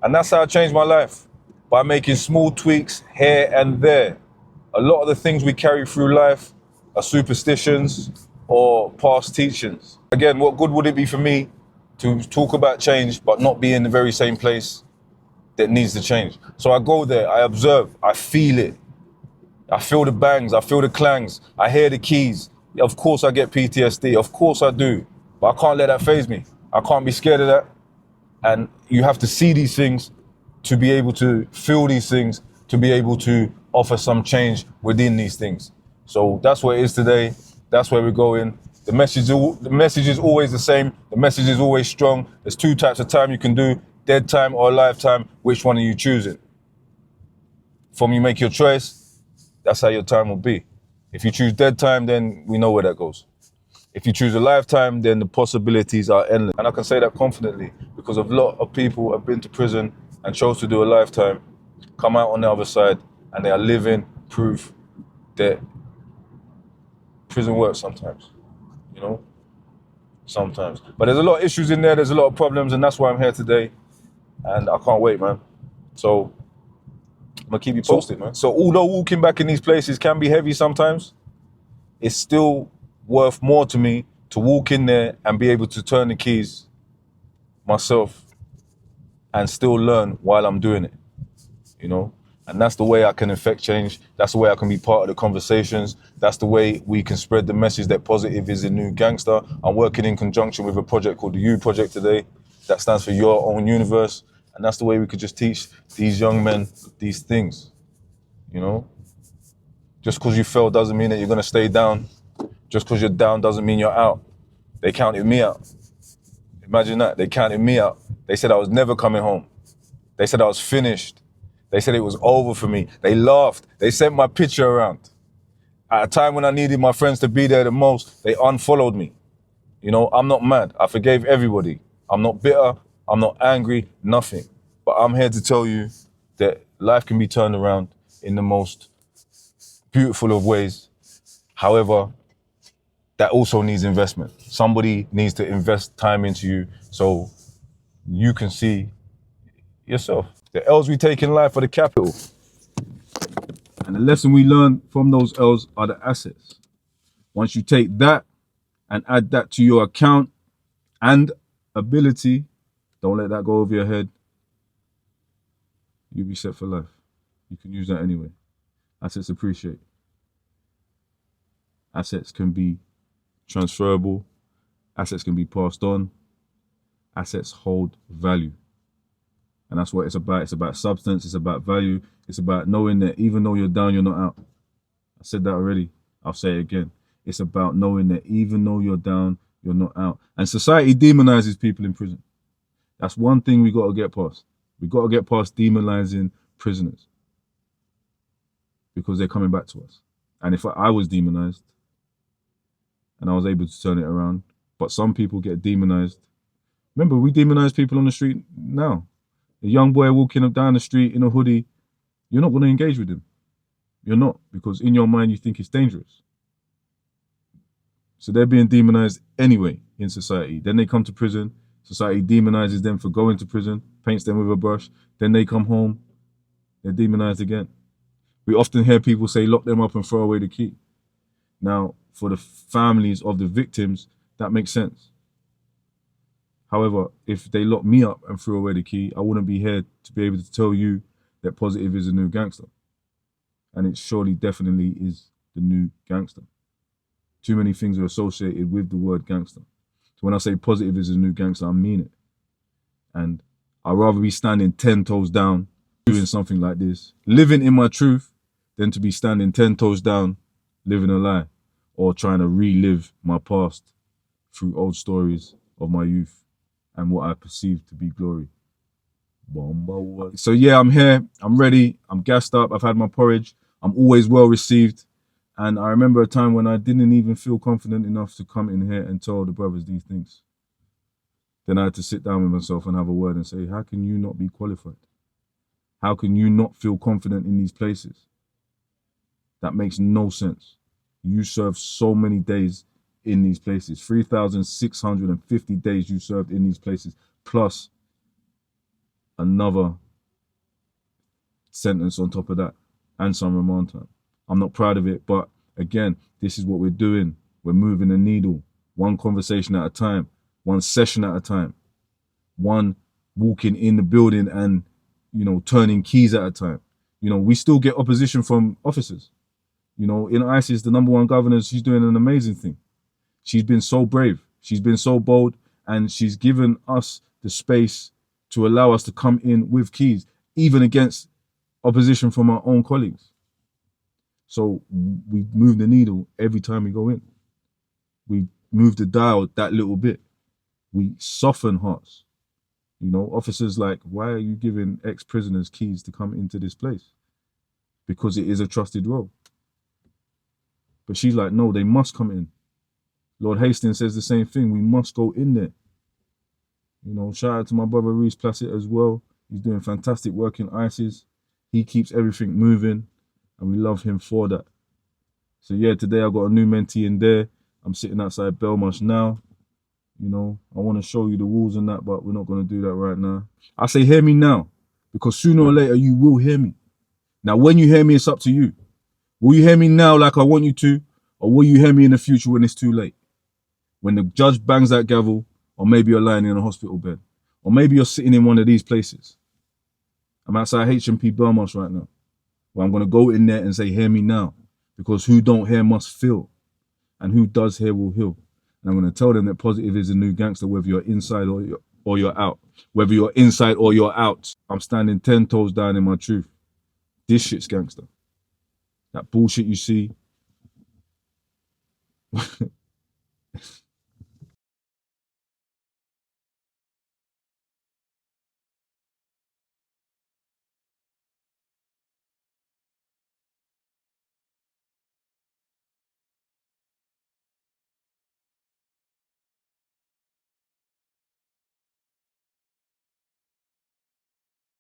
And that's how I changed my life, by making small tweaks here and there. A lot of the things we carry through life are superstitions or past teachings. Again, what good would it be for me to talk about change but not be in the very same place that needs to change? So I go there, I observe, I feel it. I feel the bangs, I feel the clangs, I hear the keys. Of course I get PTSD, of course I do. But I can't let that faze me. I can't be scared of that. And you have to see these things to be able to feel these things, to be able to offer some change within these things. So that's what it is today. That's where we're going. The message is always the same. The message is always strong. There's two types of time you can do, dead time or alive time. Which one are you choosing? From you make your choice, that's how your time will be. If you choose dead time, then we know where that goes. If you choose a lifetime, then the possibilities are endless. And I can say that confidently because a lot of people have been to prison and chose to do a lifetime, come out on the other side, and they are living proof that prison works sometimes, you know? Sometimes. But there's a lot of issues in there, there's a lot of problems, and that's why I'm here today. And I can't wait, man. So I'm gonna keep you posted, man. So although walking back in these places can be heavy sometimes, it's still worth more to me to walk in there and be able to turn the keys myself and still learn while I'm doing it, you know? And that's the way I can affect change. That's the way I can be part of the conversations. That's the way we can spread the message that positive is the new gangster. I'm working in conjunction with a project called the You Project today. That stands for Your Own Universe. And that's the way we could just teach these young men these things, you know? Just because you fail doesn't mean that you're gonna stay down. Just because you're down doesn't mean you're out. They counted me out. Imagine that, they counted me out. They said I was never coming home. They said I was finished. They said it was over for me. They laughed. They sent my picture around. At a time when I needed my friends to be there the most, they unfollowed me. You know, I'm not mad. I forgave everybody. I'm not bitter. I'm not angry, nothing. But I'm here to tell you that life can be turned around in the most beautiful of ways. However, that also needs investment. Somebody needs to invest time into you so you can see yourself. The L's we take in life are the capital. And the lesson we learn from those L's are the assets. Once you take that and add that to your account and ability, don't let that go over your head, you'll be set for life. You can use that anyway. Assets appreciate. Assets can be transferable. Assets can be passed on. Assets hold value. And that's what it's about. It's about substance. It's about value. It's about knowing that even though you're down, you're not out. I said that already. I'll say it again. It's about knowing that even though you're down, you're not out. And society demonizes people in prison. That's one thing we got to get past. We got to get past demonizing prisoners because they're coming back to us. And if I was demonized and I was able to turn it around, but some people get demonized. Remember, we demonize people on the street now. A young boy walking up down the street in a hoodie, you're not going to engage with him. You're not, because in your mind you think it's dangerous. So they're being demonized anyway in society. Then they come to prison. Society demonizes them for going to prison, paints them with a brush. Then they come home, they're demonized again. We often hear people say, lock them up and throw away the key. Now, for the families of the victims, that makes sense. However, if they lock me up and threw away the key, I wouldn't be here to be able to tell you that positive is a new gangster. And it surely definitely is the new gangster. Too many things are associated with the word gangster. So when I say positive is a new gangster, I mean it. And I'd rather be standing 10 toes down doing something like this, living in my truth, than to be standing 10 toes down, living a lie, or trying to relive my past through old stories of my youth and what I perceive to be glory. So yeah, I'm here, I'm ready, I'm gassed up, I've had my porridge, I'm always well received. And I remember a time when I didn't even feel confident enough to come in here and tell the brothers these things. Then I had to sit down with myself and have a word and say, how can you not be qualified? How can you not feel confident in these places? That makes no sense. You served so many days in these places, 3,650 days you served in these places, plus another sentence on top of that and some remand time. I'm not proud of it, but again, this is what we're doing. We're moving the needle, one conversation at a time, one session at a time, one walking in the building and, you know, turning keys at a time. You know, we still get opposition from officers. You know, in ISIS, the #1 governor, she's doing an amazing thing. She's been so brave. She's been so bold, and she's given us the space to allow us to come in with keys, even against opposition from our own colleagues. So we move the needle every time we go in. We move the dial that little bit. We soften hearts. You know, officers like, why are you giving ex-prisoners keys to come into this place? Because it is a trusted role. But she's like, no, they must come in. Lord Hastings says the same thing. We must go in there. You know, shout out to my brother Reese Placid as well. He's doing fantastic work in ISIS. He keeps everything moving, and we love him for that. So yeah, today I got a new mentee in there. I'm sitting outside Belmarsh now. You know, I want to show you the rules and that, but we're not going to do that right now. I say hear me now, because sooner or later you will hear me. Now, when you hear me, it's up to you. Will you hear me now like I want you to, or will you hear me in the future when it's too late? When the judge bangs that gavel, or maybe you're lying in a hospital bed, or maybe you're sitting in one of these places. I'm outside HMP Belmarsh right now, where I'm going to go in there and say, hear me now, because who don't hear must feel, and who does hear will heal. And I'm going to tell them that positive is a new gangster, whether you're inside or you're out. Whether you're inside or you're out, I'm standing 10 toes down in my truth. This shit's gangster. That bullshit you see,